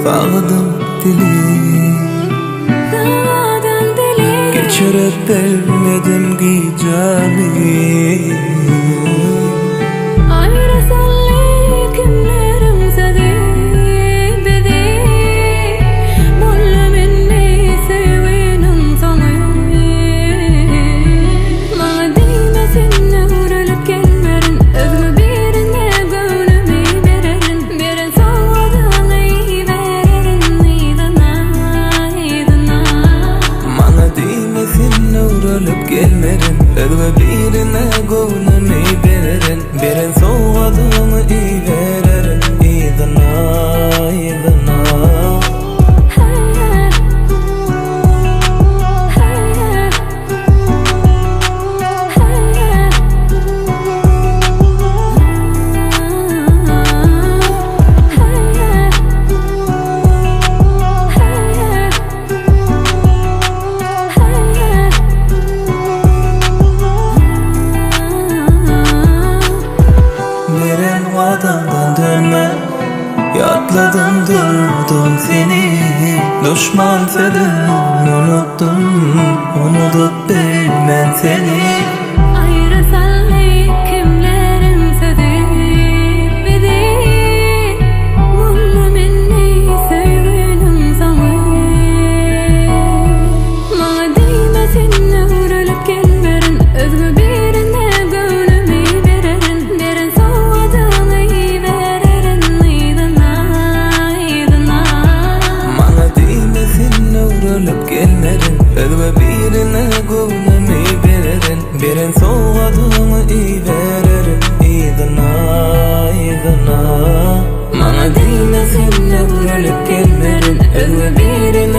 Bağladım dili geçirip vermedim giyeceğimi. Ayrısallı kimlerim sevdi bedi. Mulla minni sevenim sanıyor. Bana değmesin öğrenip gelmerin. Özümü birine gönlümü vererin. Birin soğudun iyi vererin. İdana Bana değmesin öğrenip gelmerin. Özümü birine gönlümü vererin. Birin soğudun iyi vererin. İdana Veren vadandan dönme. Yatladım durdum seni. Düşman senin unutup bilmem seni. Ayrısallı kimlerim sevdi bedi. Mulla minni sevenim sanıyor. Bana değmesin öğrenip gelmerin. Özümü birine gönlümü vererin. Birin soğudun iyi vererin. İdana Bana değmesin öğrenip gelmerin. Özüme birine gönlümü vererin. Birin soğudun iyi vererin. İdana Bana değmesin öğrenip gelmerin. Özüme birine